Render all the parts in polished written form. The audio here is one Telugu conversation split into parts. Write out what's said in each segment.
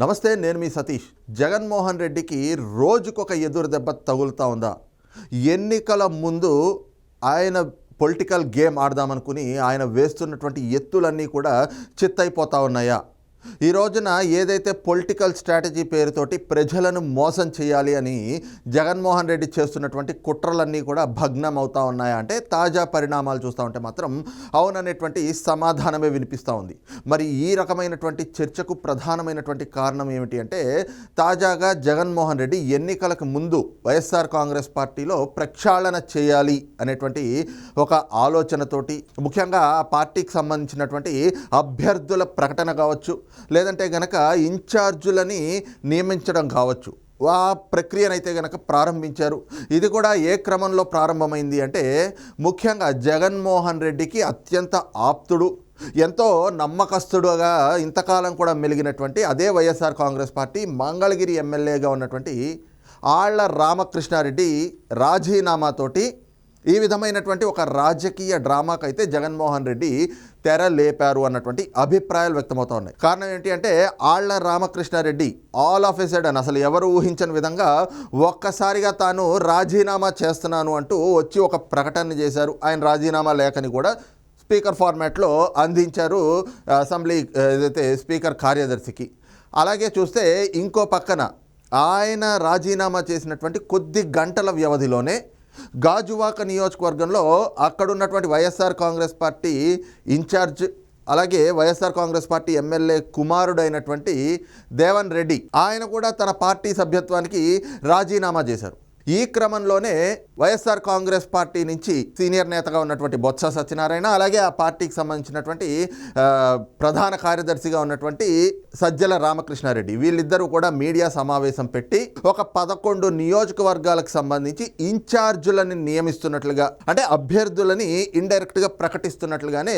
నమస్తే, నేను మీ సతీష్. జగన్మోహన్ రెడ్డికి రోజుకొక ఎదురు దెబ్బ తగులుతూ ఉందా? ఎన్నికల ముందు ఆయన పొలిటికల్ గేమ్ ఆడదామనుకుని ఆయన వేస్తున్నటువంటి ఎత్తులన్నీ కూడా చిత్తైపోతూ ఉన్నాయా? ఈ రోజున ఏదైతే పొలిటికల్ స్ట్రాటజీ పేరుతోటి ప్రజలను మోసం చేయాలి అని జగన్మోహన్ రెడ్డి చేస్తున్నటువంటి కుట్రలన్నీ కూడా భగ్నం అవుతూ ఉన్నాయా అంటే తాజా పరిణామాలు చూస్తూ ఉంటే మాత్రం అవుననేటువంటి సమాధానమే వినిపిస్తూ ఉంది. మరి ఈ రకమైనటువంటి చర్చకు ప్రధానమైనటువంటి కారణం ఏమిటి అంటే తాజాగా జగన్మోహన్ రెడ్డి ఎన్నికలకు ముందు వైఎస్ఆర్ కాంగ్రెస్ పార్టీలో ప్రక్షాళన చేయాలి అనేటువంటి ఒక ఆలోచనతోటి, ముఖ్యంగా ఆ పార్టీకి సంబంధించినటువంటి అభ్యర్థుల ప్రకటన కావచ్చు, లేదంటే గనక ఇన్ఛార్జులని నియమించడం కావచ్చు, ఆ ప్రక్రియనైతే గనక ప్రారంభించారు. ఇది కూడా ఏ క్రమంలో ప్రారంభమైంది అంటే ముఖ్యంగా జగన్మోహన్ రెడ్డికి అత్యంత ఆప్తుడు, ఎంతో నమ్మకస్తుడుగా ఇంతకాలం కూడా మెలిగినటువంటి అదే వైఎస్ఆర్ కాంగ్రెస్ పార్టీ మంగళగిరి ఎమ్మెల్యేగా ఉన్నటువంటి ఆళ్ల రామకృష్ణారెడ్డి రాజీనామాతోటి ఈ విధమైనటువంటి ఒక రాజకీయ డ్రామాకైతే జగన్మోహన్ రెడ్డి తెర లేపారు అన్నటువంటి అభిప్రాయాలు వ్యక్తమవుతూ ఉన్నాయి. కారణం ఏంటి అంటే Alla Ramakrishna Reddy all of a sudden అసలు ఎవరు ఊహించని విధంగా ఒక్కసారిగా తాను రాజీనామా చేస్తున్నాను అంటూ వచ్చి ఒక ప్రకటన చేశారు. ఆయన రాజీనామా లేఖని కూడా స్పీకర్ ఫార్మాట్లో అందించారు అసెంబ్లీ ఏదైతే స్పీకర్ కార్యదర్శికి. అలాగే చూస్తే ఇంకో పక్కన ఆయన రాజీనామా చేసినటువంటి కొద్ది గంటల వ్యవధిలోనే గాజువాక నియోజకవర్గంలో అక్కడున్నటువంటి వైఎస్ఆర్ కాంగ్రెస్ పార్టీ ఇన్ఛార్జ్, అలాగే వైఎస్ఆర్ కాంగ్రెస్ పార్టీ ఎమ్మెల్యే కుమారుడైనటువంటి దేవన్ రెడ్డి ఆయన కూడా తన పార్టీ సభ్యత్వానికి రాజీనామా చేశారు. ఈ క్రమంలోనే వైఎస్ఆర్ కాంగ్రెస్ పార్టీ నుంచి సీనియర్ నేతగా ఉన్నటువంటి బొత్స సత్యనారాయణ, అలాగే ఆ పార్టీకి సంబంధించినటువంటి ప్రధాన కార్యదర్శిగా ఉన్నటువంటి సజ్జల రామకృష్ణారెడ్డి, వీళ్ళిద్దరూ కూడా మీడియా సమావేశం పెట్టి ఒక 11 నియోజకవర్గాలకు సంబంధించి ఇన్ఛార్జులని నియమిస్తున్నట్లుగా, అంటే అభ్యర్థులని ఇండైరెక్ట్గా ప్రకటిస్తున్నట్లుగానే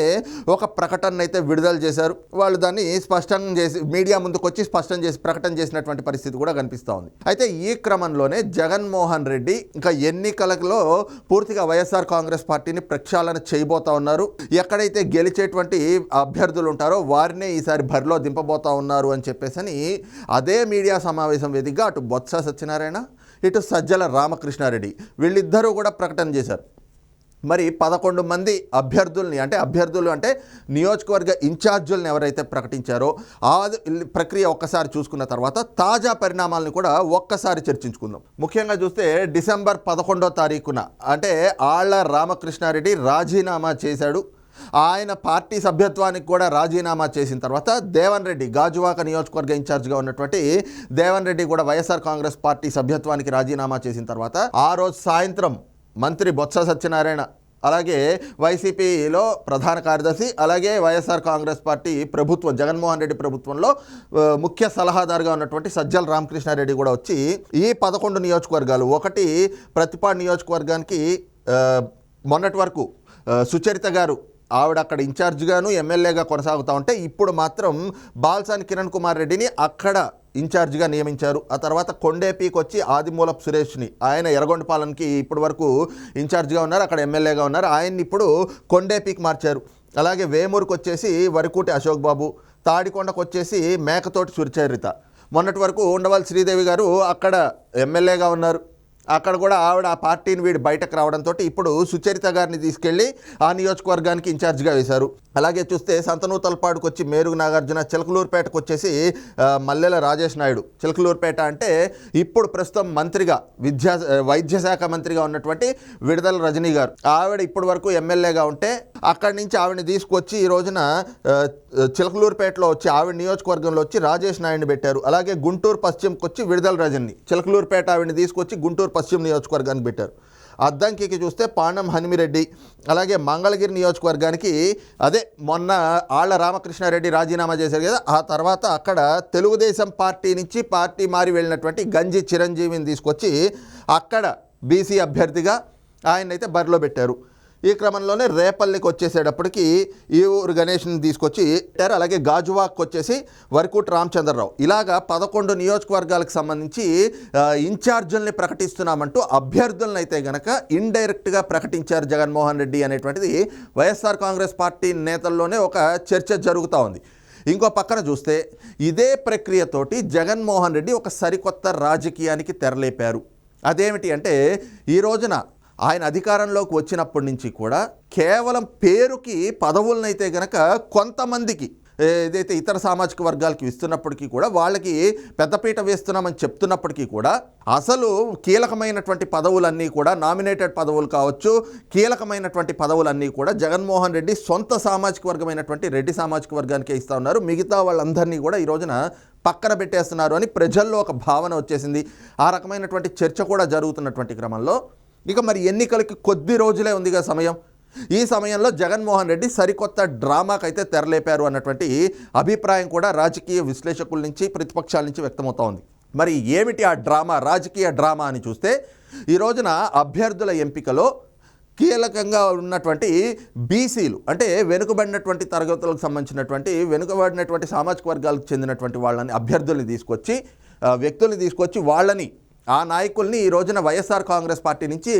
ఒక ప్రకటన అయితే విడుదల చేశారు. వాళ్ళు దాన్ని స్పష్టం చేసి మీడియా ముందుకు వచ్చి స్పష్టం చేసి ప్రకటన చేసినటువంటి పరిస్థితి కూడా కనిపిస్తూ ఉంది. అయితే ఈ క్రమంలోనే జగన్మోహన్ రెడ్డి ఇంకా ఎన్నికలలో పూర్తిగా వైఎస్ఆర్ కాంగ్రెస్ పార్టీని ప్రక్షాళన చేయబోతా ఉన్నారు. ఎక్కడైతే గెలిచేటువంటి అభ్యర్థులు ఉంటారో వారినే ఈసారి బరిలో దింపబోతా ఉన్నారు అని చెప్పేసి అదే మీడియా సమావేశం వేదికగా అటు బొత్స సత్యనారాయణ, ఇటు సజ్జల రామకృష్ణారెడ్డి వీళ్ళిద్దరూ కూడా ప్రకటన చేశారు. మరి 11 మంది అభ్యర్థులు అంటే నియోజకవర్గ ఇన్ఛార్జులను ఎవరైతే ప్రకటించారో ఆ ప్రక్రియ ఒక్కసారి చూసుకున్న తర్వాత తాజా పరిణామాలను కూడా ఒక్కసారి చర్చించుకుందాం. ముఖ్యంగా చూస్తే డిసెంబర్ 11వ తారీఖున అంటే ఆళ్ల రామకృష్ణారెడ్డి రాజీనామా చేశాడు. ఆయన పార్టీ సభ్యత్వానికి కూడా రాజీనామా చేసిన తర్వాత దేవన్ రెడ్డి, గాజువాక నియోజకవర్గ ఇన్ఛార్జ్గా ఉన్నటువంటి దేవన్ రెడ్డి కూడా వైఎస్ఆర్ కాంగ్రెస్ పార్టీ సభ్యత్వానికి రాజీనామా చేసిన తర్వాత ఆ రోజు సాయంత్రం మంత్రి బొత్స సత్యనారాయణ, అలాగే వైసీపీలో ప్రధాన కార్యదర్శి, అలాగే వైఎస్ఆర్ కాంగ్రెస్ పార్టీ ప్రభుత్వం జగన్మోహన్ రెడ్డి ప్రభుత్వంలో ముఖ్య సలహాదారుగా ఉన్నటువంటి సజ్జల రామకృష్ణారెడ్డి కూడా వచ్చి ఈ 11 నియోజకవర్గాలు, ఒకటి ప్రతిపాడు నియోజకవర్గానికి మొన్నటి వరకు సుచరిత గారు ఆవిడ అక్కడ ఇన్ఛార్జ్గాను ఎమ్మెల్యేగా కొనసాగుతూ ఉంటే ఇప్పుడు మాత్రం బాల్సాని కిరణ్ కుమార్ రెడ్డిని అక్కడ ఇన్ఛార్జిగా నియమించారు. ఆ తర్వాత కొండేపీకి వచ్చి ఆదిమూలపు సురేష్ని, ఆయన ఎర్రగొండపాలెంకి ఇప్పటి వరకు ఇన్ఛార్జిగా ఉన్నారు, అక్కడ ఎమ్మెల్యేగా ఉన్నారు, ఆయన్ని ఇప్పుడు కొండేపీకి మార్చారు. అలాగే వేమూరుకు వచ్చేసి వరికూటి అశోక్ బాబు, తాడికొండకు వచ్చేసి మేకతోటి సుచరిత, మొన్నటి వరకు ఉండవల్లి శ్రీదేవి గారు అక్కడ ఎమ్మెల్యేగా ఉన్నారు, అక్కడ కూడా ఆవిడ ఆ పార్టీని వీడి బయటకు రావడంతో ఇప్పుడు సుచరిత గారిని తీసుకెళ్లి ఆ నియోజకవర్గానికి ఇన్ఛార్జిగా వేశారు. అలాగే చూస్తే సంతనూతలపాడుకు వచ్చి మేరుగు నాగార్జున, చిలకలూరుపేటకు వచ్చేసి మల్లెల రాజేష్ నాయుడు, చిలకలూరుపేట అంటే ఇప్పుడు ప్రస్తుతం మంత్రిగా వైద్య శాఖ మంత్రిగా ఉన్నటువంటి విడుదల రజనీ గారు, ఆవిడ ఇప్పటి వరకు ఎమ్మెల్యేగా ఉంటే అక్కడి నుంచి ఆవిడని తీసుకొచ్చి ఈ రోజున చిలకలూరుపేటలో వచ్చి ఆవిడ నియోజకవర్గంలో వచ్చి రాజేష్ నాయుడిని పెట్టారు. అలాగే గుంటూరు పశ్చిమకు వచ్చి విడుదల రజని, చిలకలూరుపేట ఆవిడని తీసుకొచ్చి గుంటూరు పశ్చిమ నియోజకవర్గానికి పెట్టారు. అద్దంకికి చూస్తే పాండం హనుమిరెడ్డి, అలాగే మంగళగిరి నియోజకవర్గానికి అదే మొన్న ఆళ్ల రామకృష్ణారెడ్డి రాజీనామా చేశారు కదా, ఆ తర్వాత అక్కడ తెలుగుదేశం పార్టీ నుంచి పార్టీ మారి వెళ్ళినటువంటి గంజి చిరంజీవిని తీసుకొచ్చి అక్కడ బీసీ అభ్యర్థిగా ఆయనైతే బరిలో పెట్టారు. ఈ క్రమంలోనే రేపల్లికి వచ్చేసేటప్పటికి ఈ ఊరు గణేష్ని తీసుకొచ్చి పెట్టారు. అలాగే గాజువాక్ వచ్చేసి వరికూటి రామచంద్రరావు, ఇలాగా 11 నియోజకవర్గాలకు సంబంధించి ఇన్ఛార్జుల్ని ప్రకటిస్తున్నామంటూ అభ్యర్థులను అయితే గనక ఇండైరెక్ట్గా ప్రకటించారు జగన్మోహన్ రెడ్డి అనేటువంటిది వైఎస్ఆర్ కాంగ్రెస్ పార్టీ నేతల్లోనే ఒక చర్చ జరుగుతూ ఉంది. ఇంకో పక్కన చూస్తే ఇదే ప్రక్రియతోటి జగన్మోహన్ రెడ్డి ఒక సరికొత్త రాజకీయానికి తెరలేపారు. అదేమిటి అంటే ఈ రోజున ఆయన అధికారంలోకి వచ్చినప్పటి నుంచి కూడా కేవలం పేరుకి పదవులనైతే గనక కొంతమందికి ఏదైతే ఇతర సామాజిక వర్గాలకి ఇస్తున్నప్పటికీ కూడా వాళ్ళకి పెద్దపీట వేస్తున్నామని చెప్తున్నప్పటికీ కూడా అసలు కీలకమైనటువంటి పదవులన్నీ కూడా నామినేటెడ్ పదవులు కావచ్చు, కీలకమైనటువంటి పదవులన్నీ కూడా జగన్మోహన్ రెడ్డి సొంత సామాజిక వర్గమైనటువంటి రెడ్డి సామాజిక వర్గానికే ఇస్తూ ఉన్నారు. మిగతా వాళ్ళందరినీ కూడా ఈ రోజున పక్కన పెట్టేస్తున్నారు అని ప్రజల్లో ఒక భావన వచ్చేసింది. ఆ రకమైనటువంటి చర్చ కూడా జరుగుతున్నటువంటి క్రమంలో ఇక మరి ఎన్నికలకి కొద్ది రోజులే ఉందిగా సమయం. ఈ సమయంలో జగన్మోహన్ రెడ్డి సరికొత్త డ్రామాకైతే తెరలేపారు అన్నటువంటి అభిప్రాయం కూడా రాజకీయ విశ్లేషకుల నుంచి ప్రతిపక్షాల నుంచి వ్యక్తమవుతూ ఉంది. మరి ఏమిటి ఆ డ్రామా, రాజకీయ డ్రామా అని చూస్తే ఈ రోజున అభ్యర్థుల ఎంపికలో కీలకంగా ఉన్నటువంటి బీసీలు అంటే వెనుకబడినటువంటి తరగతులకు సంబంధించినటువంటి వెనుకబడినటువంటి సామాజిక వర్గాలకు చెందినటువంటి వాళ్ళని అభ్యర్థుల్ని తీసుకొచ్చి వ్యక్తుల్ని తీసుకొచ్చి వాళ్ళని ఆ నాయకుల్ని ఈ రోజున వైఎస్ఆర్ కాంగ్రెస్ పార్టీ నుంచి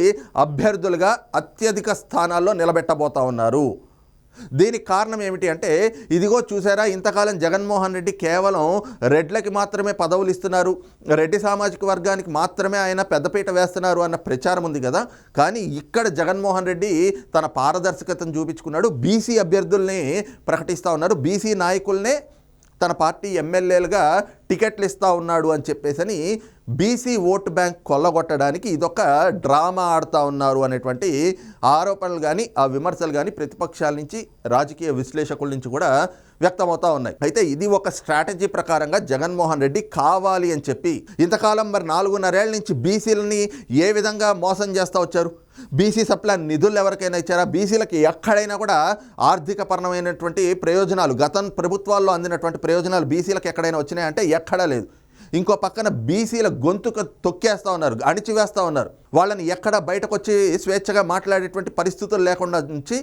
అభ్యర్థులుగా అత్యధిక స్థానాల్లో నిలబెట్టబోతా ఉన్నారు. దీనికి కారణం ఏమిటి అంటే ఇదిగో చూసారా, ఇంతకాలం జగన్మోహన్ రెడ్డి కేవలం రెడ్లకి మాత్రమే పదవులు ఇస్తున్నారు, రెడ్డి సామాజిక వర్గానికి మాత్రమే ఆయన పెద్దపీట వేస్తున్నారు అన్న ప్రచారం ఉంది కదా. కానీ ఇక్కడ జగన్మోహన్ రెడ్డి తన పారదర్శకతను చూపించుకున్నాడు. బీసీ అభ్యర్థుల్ని ప్రకటిస్తూ ఉన్నారు, బీసీ నాయకుల్నే తన పార్టీ ఎమ్మెల్యేలుగా టికెట్లు ఇస్తూ ఉన్నాడు అని చెప్పేసి బీసీ ఓటు బ్యాంక్ కొల్లగొట్టడానికి ఇదొక డ్రామా ఆడుతూ ఉన్నారు అనేటువంటి ఆరోపణలు కానీ ఆ విమర్శలు కానీ ప్రతిపక్షాల నుంచి రాజకీయ విశ్లేషకుల నుంచి కూడా వ్యక్తమవుతూ ఉన్నాయి. అయితే ఇది ఒక స్ట్రాటజీ ప్రకారంగా జగన్మోహన్ రెడ్డి కావాలి అని చెప్పి ఇంతకాలం మరి 4.5 ఏళ్ల నుంచి బీసీలని ఏ విధంగా మోసం చేస్తూ వచ్చారు. బీసీ సప్లాన్ నిధులు ఎవరికైనా ఇచ్చారా? బీసీలకి ఎక్కడైనా కూడా ఆర్థిక పరమైనటువంటి ప్రయోజనాలు గతం ప్రభుత్వాల్లో అందినటువంటి ప్రయోజనాలు బీసీలకు ఎక్కడైనా వచ్చినాయంటే ఎక్కడా లేదు. ఇంకో పక్కన బీసీల గొంతుకు తొక్కేస్తూ ఉన్నారు, అణిచివేస్తూ ఉన్నారు. వాళ్ళని ఎక్కడ బయటకు వచ్చి స్వేచ్ఛగా మాట్లాడేటువంటి పరిస్థితులు లేకుండా నుంచి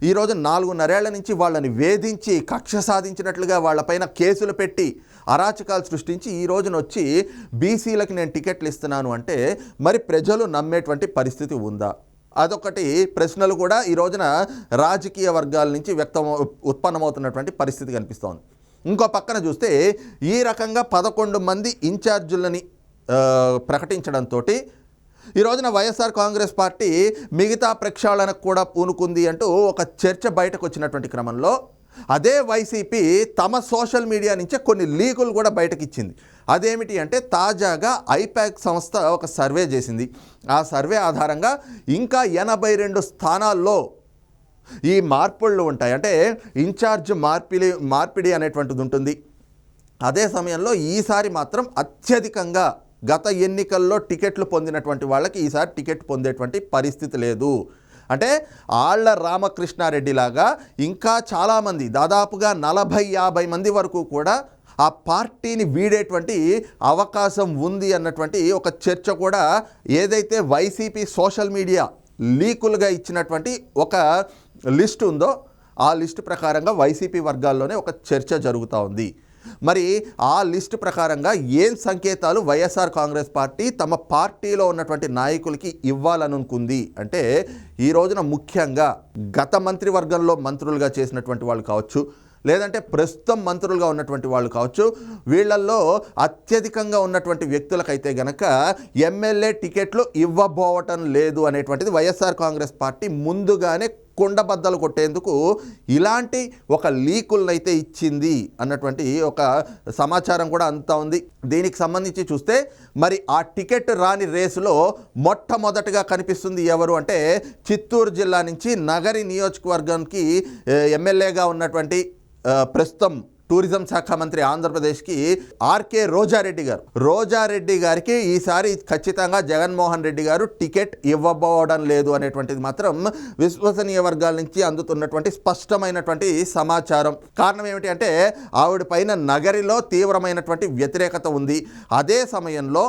ఈరోజు 4.5 ఏళ్ల నుంచి వాళ్ళని వేధించి కక్ష సాధించినట్లుగా వాళ్ళపైన కేసులు పెట్టి అరాచకాలు సృష్టించి ఈ రోజున వచ్చి బీసీలకి నేను టికెట్లు ఇస్తున్నాను అంటే మరి ప్రజలు నమ్మేటువంటి పరిస్థితి ఉందా? అదొకటి ప్రశ్నలు కూడా ఈ రోజున రాజకీయ వర్గాల నుంచి ఉత్పన్నమవుతున్నటువంటి పరిస్థితి కనిపిస్తోంది. ఇంకో పక్కన చూస్తే ఈ రకంగా 11 మంది ఇన్ఛార్జీలని ప్రకటించడంతో ఈ రోజున వైఎస్ఆర్ కాంగ్రెస్ పార్టీ మిగతా ప్రక్షాళనకు కూడా పూనుకుంది అంటూ ఒక చర్చ బయటకు వచ్చినటువంటి క్రమంలో అదే వైసీపీ తమ సోషల్ మీడియా నుంచే కొన్ని లీకులు కూడా బయటకు ఇచ్చింది. అదేమిటి అంటే తాజాగా ఐపాక్ సంస్థ ఒక సర్వే చేసింది. ఆ సర్వే ఆధారంగా ఇంకా 82 స్థానాల్లో ఈ మార్పుళ్ళు ఉంటాయి. అంటే ఇన్ఛార్జ్ మార్పిడి అనేటువంటిది ఉంటుంది. అదే సమయంలో ఈసారి మాత్రం అత్యధికంగా గత ఎన్నికల్లో టికెట్లు పొందినటువంటి వాళ్ళకి ఈసారి టికెట్ పొందేటువంటి పరిస్థితి లేదు. అంటే ఆళ్ల రామకృష్ణారెడ్డి లాగా ఇంకా చాలామంది దాదాపుగా 40-50 మంది వరకు కూడా ఆ పార్టీని వీడేటువంటి అవకాశం ఉంది అన్నటువంటి ఒక చర్చ కూడా ఏదైతే వైసీపీ సోషల్ మీడియా లీకులుగా ఇచ్చినటువంటి ఒక లిస్ట్ ఉందో ఆ లిస్టు ప్రకారంగా వైసీపీ వర్గాల్లోనే ఒక చర్చ జరుగుతూ ఉంది. మరి ఆ లిస్టు ప్రకారంగా ఏం సంకేతాలు వైఎస్ఆర్ కాంగ్రెస్ పార్టీ తమ పార్టీలో ఉన్నటువంటి నాయకులకి ఇవ్వాలనుకుంది అంటే ఈ రోజున ముఖ్యంగా గత మంత్రివర్గంలో మంత్రులుగా చేసినటువంటి వాళ్ళు కావచ్చు, లేదంటే ప్రస్తుతం మంత్రులుగా ఉన్నటువంటి వాళ్ళు కావచ్చు, వీళ్ళల్లో అత్యధికంగా ఉన్నటువంటి వ్యక్తులకైతే గనక ఎమ్మెల్యే టికెట్లు ఇవ్వబోవటం లేదు అనేటువంటిది వైఎస్ఆర్ కాంగ్రెస్ పార్టీ ముందుగానే కుండబద్దలు కొట్టేందుకు ఇలాంటి ఒక లీకులనైతే ఇచ్చింది అన్నటువంటి ఒక సమాచారం కూడా అంతా ఉంది. దీనికి సంబంధించి చూస్తే మరి ఆ టికెట్ రాని రేసులో మొట్టమొదటిగా కనిపిస్తుంది ఎవరు అంటే చిత్తూరు జిల్లా నుంచి నగరి నియోజకవర్గానికి ఎమ్మెల్యేగా ఉన్నటువంటి ప్రస్తుతం టూరిజం శాఖ మంత్రి ఆంధ్రప్రదేశ్కి ఆర్కే రోజారెడ్డి గారికి ఈసారి ఖచ్చితంగా జగన్మోహన్ రెడ్డి గారు టికెట్ ఇవ్వబోవడం లేదు అనేటువంటిది మాత్రం విశ్వసనీయ వర్గాల నుంచి అందుతున్నటువంటి స్పష్టమైనటువంటి సమాచారం. కారణం ఏమిటి అంటే ఆవిడ పైన నగరిలో తీవ్రమైనటువంటి వ్యతిరేకత ఉంది. అదే సమయంలో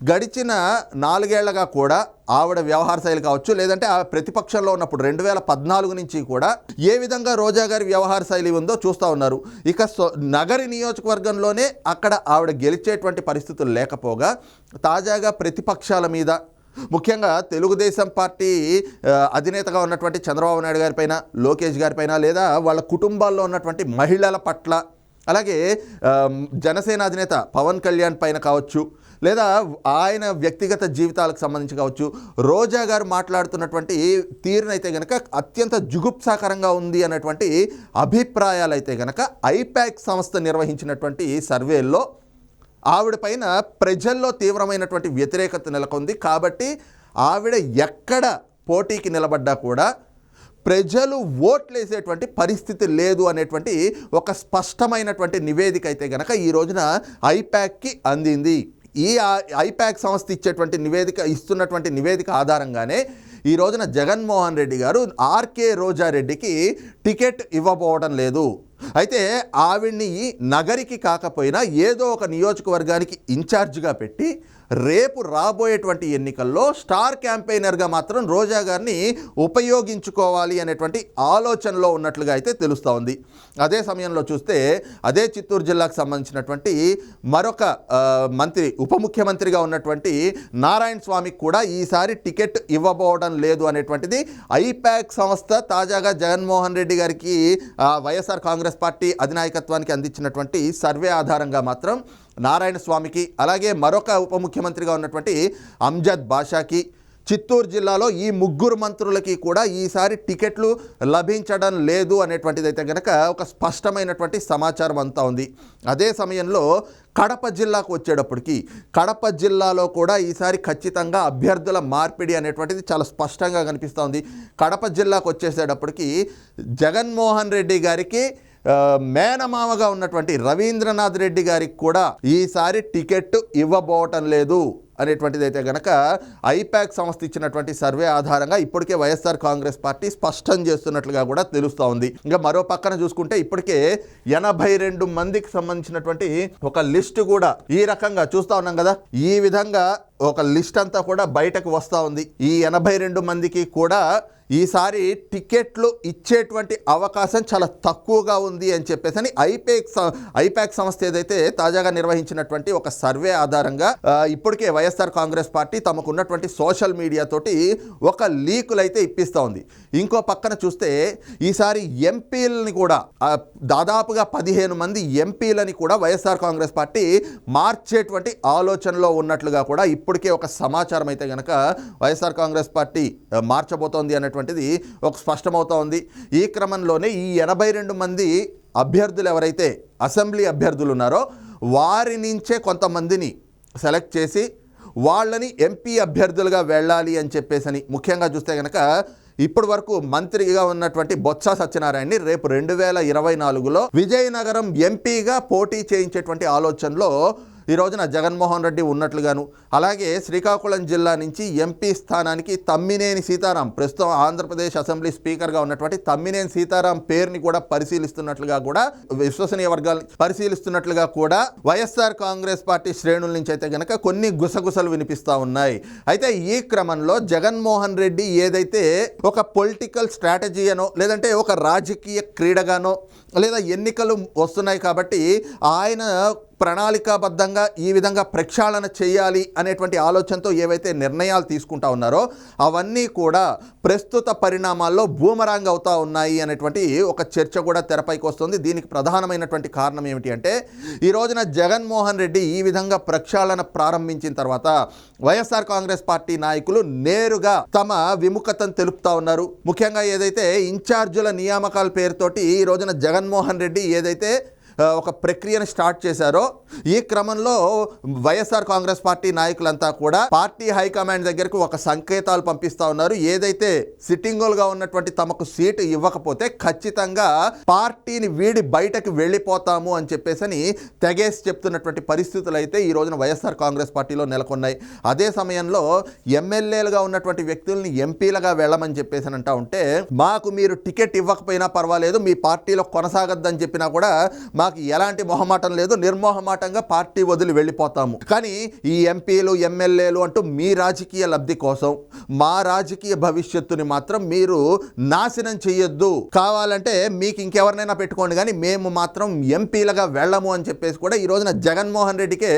గడిచిన 4 ఏళ్లుగా కూడా ఆవిడ వ్యవహార శైలి కావచ్చు, లేదంటే ఆ ప్రతిపక్షంలో ఉన్నప్పుడు 2014 నుంచి కూడా ఏ విధంగా రోజా గారి వ్యవహార శైలి ఉందో చూస్తూ ఉన్నారు. ఇక నగరి నియోజకవర్గంలోనే అక్కడ ఆవిడ గెలిచేటువంటి పరిస్థితులు లేకపోగా తాజాగా ప్రతిపక్షాల మీద ముఖ్యంగా తెలుగుదేశం పార్టీ అధినేతగా ఉన్నటువంటి చంద్రబాబు నాయుడు గారిపైన, లోకేష్ గారిపైన, లేదా వాళ్ళ కుటుంబాల్లో ఉన్నటువంటి మహిళల పట్ల అలాగే జనసేన అధినేత పవన్ కళ్యాణ్ పైన కావచ్చు, లేదా ఆయన వ్యక్తిగత జీవితాలకు సంబంధించి కావచ్చు, రోజా గారు మాట్లాడుతున్నటువంటి తీరునైతే కనుక అత్యంత జుగుప్సాకరంగా ఉంది అన్నటువంటి అభిప్రాయాలు అయితే కనుక ఐపాక్ సంస్థ నిర్వహించినటువంటి సర్వేల్లో ఆవిడ పైన ప్రజల్లో తీవ్రమైనటువంటి వ్యతిరేకత నెలకొంది. కాబట్టి ఆవిడ ఎక్కడ పోటీకి నిలబడ్డా కూడా ప్రజలు ఓట్లేసేటువంటి పరిస్థితి లేదు అనేటువంటి ఒక స్పష్టమైనటువంటి నివేదిక అయితే కనుక ఈ రోజున ఐపాక్కి అందింది. ఈ ఐపాక్ సంస్థ ఇస్తున్నటువంటి నివేదిక ఆధారంగానే ఈ రోజున జగన్మోహన్ రెడ్డి గారు ఆర్కే రోజారెడ్డికి టికెట్ ఇవ్వబోవడం లేదు. అయితే ఆవిడ్ని నగరికి కాకపోయినా ఏదో ఒక నియోజకవర్గానికి ఇన్ఛార్జిగా పెట్టి రేపు రాబోయేటువంటి ఎన్నికల్లో స్టార్ క్యాంపెయినర్గా మాత్రం రోజా గారిని ఉపయోగించుకోవాలి అనేటువంటి ఆలోచనలో ఉన్నట్లుగా అయితే తెలుస్తూ ఉంది. అదే సమయంలో చూస్తే అదే చిత్తూరు జిల్లాకు సంబంధించినటువంటి మరొక మంత్రి, ఉప ముఖ్యమంత్రిగా ఉన్నటువంటి నారాయణ స్వామికి కూడా ఈసారి టికెట్ ఇవ్వబోవడం లేదు అనేటువంటిది ఐపాక్ సంస్థ తాజాగా జగన్మోహన్ రెడ్డి గారికి వైఎస్ఆర్ కాంగ్రెస్ పార్టీ అధినాయకత్వానికి అందించినటువంటి సర్వే ఆధారంగా మాత్రం నారాయణ స్వామికి, అలాగే మరొక ఉప ముఖ్యమంత్రిగా ఉన్నటువంటి అంజద్ బాషాకి, చిత్తూరు జిల్లాలో ఈ ముగ్గురు మంత్రులకి కూడా ఈసారి టికెట్లు లభించడం లేదు అనేటువంటిది అయితే కనుక ఒక స్పష్టమైనటువంటి సమాచారం అంతా ఉంది. అదే సమయంలో కడప జిల్లాకు వచ్చేటప్పటికి కడప జిల్లాలో కూడా ఈసారి ఖచ్చితంగా అభ్యర్థుల మార్పిడి అనేటువంటిది చాలా స్పష్టంగా కనిపిస్తూ ఉంది. కడప జిల్లాకు వచ్చేసేటప్పటికి జగన్మోహన్ రెడ్డి గారికి మేనమామగా ఉన్నటువంటి రవీంద్రనాథ్ రెడ్డి గారికి కూడా ఈసారి టికెట్ ఇవ్వబోవటం లేదు అనేటువంటిది అయితే కనుక ఐపాక్ సంస్థ ఇచ్చినటువంటి సర్వే ఆధారంగా ఇప్పటికే వైఎస్ఆర్ కాంగ్రెస్ పార్టీ స్పష్టం చేస్తున్నట్లుగా కూడా తెలుస్తూ ఉంది. ఇంకా మరో పక్కన చూసుకుంటే ఇప్పటికే 82 మందికి సంబంధించినటువంటి ఒక లిస్ట్ కూడా ఈ రకంగా చూస్తూ ఉన్నాం కదా. ఈ విధంగా ఒక లిస్ట్ అంతా కూడా బయటకు వస్తూ ఉంది. ఈ 82 మందికి కూడా ఈసారి టికెట్లు ఇచ్చేటువంటి అవకాశం చాలా తక్కువగా ఉంది అని చెప్పేసి ఐపాక్ సంస్థ ఏదైతే తాజాగా నిర్వహించినటువంటి ఒక సర్వే ఆధారంగా ఇప్పటికే వైఎస్ఆర్ కాంగ్రెస్ పార్టీ తమకున్నటువంటి సోషల్ మీడియా తోటి ఒక లీకులు అయితే ఇప్పిస్తూ ఉంది. ఇంకో పక్కన చూస్తే ఈసారి ఎంపీలని కూడా దాదాపుగా 15 మంది ఎంపీలని కూడా వైఎస్ఆర్ కాంగ్రెస్ పార్టీ మార్చేటువంటి ఆలోచనలో ఉన్నట్లుగా కూడా ఇప్పటికే ఒక సమాచారం అయితే కనుక వైఎస్ఆర్ కాంగ్రెస్ పార్టీ మార్చబోతోంది అనేటువంటిది ఒక స్పష్టమవుతా ఉంది. ఈ క్రమంలోనే ఈ 82 మంది అభ్యర్థులు ఎవరైతే అసెంబ్లీ అభ్యర్థులు ఉన్నారో వారి నుంచే కొంతమందిని సెలెక్ట్ చేసి వాళ్ళని ఎంపీ అభ్యర్థులుగా వెళ్ళాలి అని చెప్పేసి ముఖ్యంగా చూస్తే కనుక ఇప్పటి వరకు మంత్రిగా ఉన్నటువంటి బొత్స సత్యనారాయణని రేపు 2024లో విజయనగరం ఎంపీగా పోటీ చేయించేటువంటి ఆలోచనలో ఈ రోజున జగన్మోహన్ రెడ్డి ఉన్నట్లుగాను, అలాగే శ్రీకాకుళం జిల్లా నుంచి ఎంపీ స్థానానికి తమ్మినేని సీతారాం, ప్రస్తుతం ఆంధ్రప్రదేశ్ అసెంబ్లీ స్పీకర్గా ఉన్నటువంటి తమ్మినేని సీతారాం పేరుని కూడా పరిశీలిస్తున్నట్లుగా కూడా విశ్వసనీయ వర్గాలు పరిశీలిస్తున్నట్లుగా కూడా వైఎస్ఆర్ కాంగ్రెస్ పార్టీ శ్రేణుల నుంచి అయితే కనుక కొన్ని గుసగుసలు వినిపిస్తూ ఉన్నాయి. అయితే ఈ క్రమంలో జగన్మోహన్ రెడ్డి ఏదైతే ఒక పొలిటికల్ స్ట్రాటజీ అనో లేదంటే ఒక రాజకీయ క్రీడగానో లేదా ఎన్నికలు వస్తున్నాయి కాబట్టి ఆయన ప్రణాళికాబద్ధంగా ఈ విధంగా ప్రక్షాళన చేయాలి అనేటువంటి ఆలోచనతో ఏవైతే నిర్ణయాలు తీసుకుంటా ఉన్నారో అవన్నీ కూడా ప్రస్తుత పరిణామాల్లో బూమరాంగ్ అవుతా ఉన్నాయి అనేటువంటి ఒక చర్చ కూడా తెరపైకి వస్తుంది. దీనికి ప్రధానమైనటువంటి కారణం ఏమిటి అంటే ఈ రోజున జగన్మోహన్ రెడ్డి ఈ విధంగా ప్రక్షాళన ప్రారంభించిన తర్వాత వైఎస్ఆర్ కాంగ్రెస్ పార్టీ నాయకులు నేరుగా తమ విముఖతను తెలుపుతా ఉన్నారు. ముఖ్యంగా ఏదైతే ఇన్ఛార్జుల నియామకాల పేరుతోటి ఈ రోజున జగన్మోహన్ రెడ్డి ఏదైతే ఒక ప్రక్రియను స్టార్ట్ చేశారో ఈ క్రమంలో వైఎస్ఆర్ కాంగ్రెస్ పార్టీ నాయకులంతా కూడా పార్టీ హైకమాండ్ దగ్గరకు ఒక సంకేతాలు పంపిస్తూ ఉన్నారు. ఏదైతే సిట్టింగులుగా ఉన్నటువంటి తమకు సీటు ఇవ్వకపోతే ఖచ్చితంగా పార్టీని వీడి బయటకు వెళ్ళిపోతాము అని చెప్పేసి తెగేసి చెప్తున్నటువంటి పరిస్థితులు అయితే ఈ రోజున వైఎస్ఆర్ కాంగ్రెస్ పార్టీలో నెలకొన్నాయి. అదే సమయంలో ఎమ్మెల్యేలుగా ఉన్నటువంటి వ్యక్తుల్ని ఎంపీలుగా వెళ్ళమని చెప్పేసి అంటా ఉంటే మాకు మీరు టికెట్ ఇవ్వకపోయినా పర్వాలేదు, మీ పార్టీలో కొనసాగద్దని చెప్పినా కూడా మాకు ఎలాంటి మొహమాటం లేదు, నిర్మోహమాటంగా పార్టీ వదిలి వెళ్ళిపోతాము. కానీ ఈ ఎంపీలు ఎమ్మెల్యేలు అంటూ మీ రాజకీయ లబ్ధి కోసం మా రాజకీయ భవిష్యత్తుని మాత్రం మీరు నాశనం చేయొద్దు, కావాలంటే మీకు ఇంకెవరినైనా పెట్టుకోండి కానీ మేము మాత్రం ఎంపీలుగా వెళ్ళము అని చెప్పేసి కూడా ఈ రోజున జగన్మోహన్ రెడ్డికే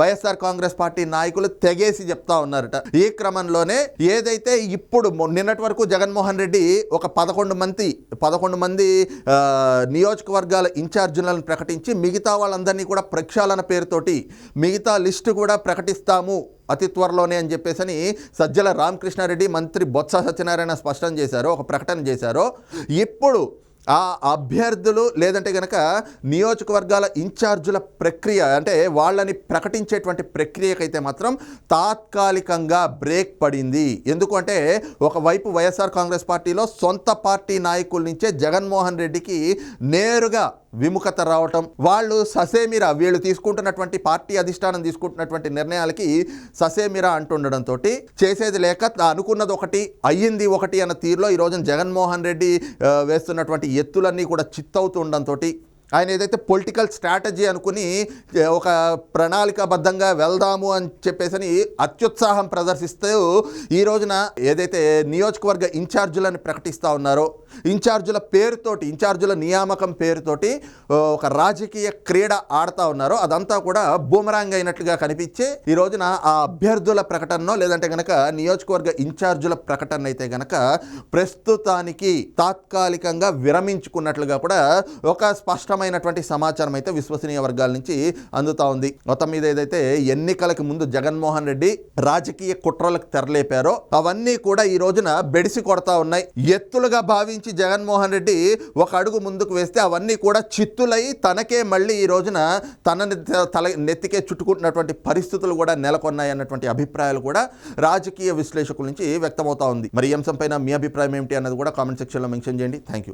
వైఎస్ఆర్ కాంగ్రెస్ పార్టీ నాయకులు తెగేసి చెప్తా ఉన్నారట. ఈ క్రమంలోనే ఏదైతే ఇప్పుడు నిన్నటి వరకు జగన్మోహన్ రెడ్డి ఒక 11 మంది నియోజకవర్గాల ఇన్ఛార్జీలను ప్రకటించి మిగతా వాళ్ళందరినీ కూడా ప్రక్షాళన పేరుతోటి మిగతా లిస్టు కూడా ప్రకటిస్తాము అతి త్వరలోనే అని చెప్పేసి సజ్జల రామకృష్ణారెడ్డి, మంత్రి బొత్స సత్యనారాయణ స్పష్టం చేశారు, ఒక ప్రకటన చేశారు. ఇప్పుడు ఆ అభ్యర్థులు లేదంటే కనుక నియోజకవర్గాల ఇన్ఛార్జుల ప్రక్రియ అంటే వాళ్ళని ప్రకటించేటువంటి ప్రక్రియకైతే మాత్రం తాత్కాలికంగా బ్రేక్ పడింది. ఎందుకంటే ఒకవైపు వైఎస్ఆర్ కాంగ్రెస్ పార్టీలో సొంత పార్టీ నాయకుల నుంచే జగన్మోహన్ రెడ్డికి నేరుగా విముఖత రావటం, వాళ్ళు ససేమిరా వీళ్ళు తీసుకుంటున్నటువంటి పార్టీ అధిష్టానం తీసుకుంటున్నటువంటి నిర్ణయాలకి ససేమిరా అంటుండడంతో చేసేది లేక అనుకున్నది ఒకటి అయ్యింది ఒకటి అన్న తీరులో ఈరోజు జగన్మోహన్ రెడ్డి వేస్తున్నటువంటి ఎత్తులన్నీ కూడా చిత్తవుతుండడంతో ఆయన ఏదైతే పొలిటికల్ స్ట్రాటజీ అనుకుని ఒక ప్రణాళికాబద్ధంగా వెళ్దాము అని చెప్పేసి అత్యుత్సాహం ప్రదర్శిస్తూ ఈ రోజున ఏదైతే నియోజకవర్గ ఇన్ఛార్జీలను ప్రకటిస్తూ ఉన్నారో, ఇన్ఛార్జీల పేరుతోటి ఇన్ఛార్జీల నియామకం పేరుతోటి ఒక రాజకీయ క్రీడ ఆడుతూ ఉన్నారో అదంతా కూడా బూమరాంగ్ అయినట్లుగా కనిపించే ఈ రోజున ఆ అభ్యర్థుల ప్రకటనలో లేదంటే గనక నియోజకవర్గ ఇన్ఛార్జీల ప్రకటన అయితే గనక ప్రస్తుతానికి తాత్కాలికంగా విరమించుకున్నట్లుగా కూడా ఒక స్పష్టమైనటువంటి సమాచారం అయితే విశ్వసనీయ వర్గాల నుంచి అందుతా ఉంది. మొత్తం మీద ఏదైతే ఎన్నికలకు ముందు జగన్మోహన్ రెడ్డి రాజకీయ కుట్రలకు తెరలేపారో అవన్నీ కూడా ఈ రోజున బెడిసి కొడతా ఉన్నాయి. ఎత్తులుగా భావించి జగన్మోహన్ రెడ్డి ఒక అడుగు ముందుకు వేస్తే అవన్నీ కూడా చిత్తులై తనకే మళ్ళీ ఈ రోజున తనని నెత్తికే చుట్టుకుంటున్నటువంటి పరిస్థితులు కూడా నెలకొన్నాయి అన్నటువంటి అభిప్రాయాలు కూడా రాజకీయ విశ్లేషకుల నుంచి వ్యక్తమవుతా ఉంది. మరి ఈ అంశంపైన మీ అభిప్రాయం ఏమిటి అన్నది కూడా కామెంట్ సెక్షన్లో మెన్షన్ చేయండి. Thank you.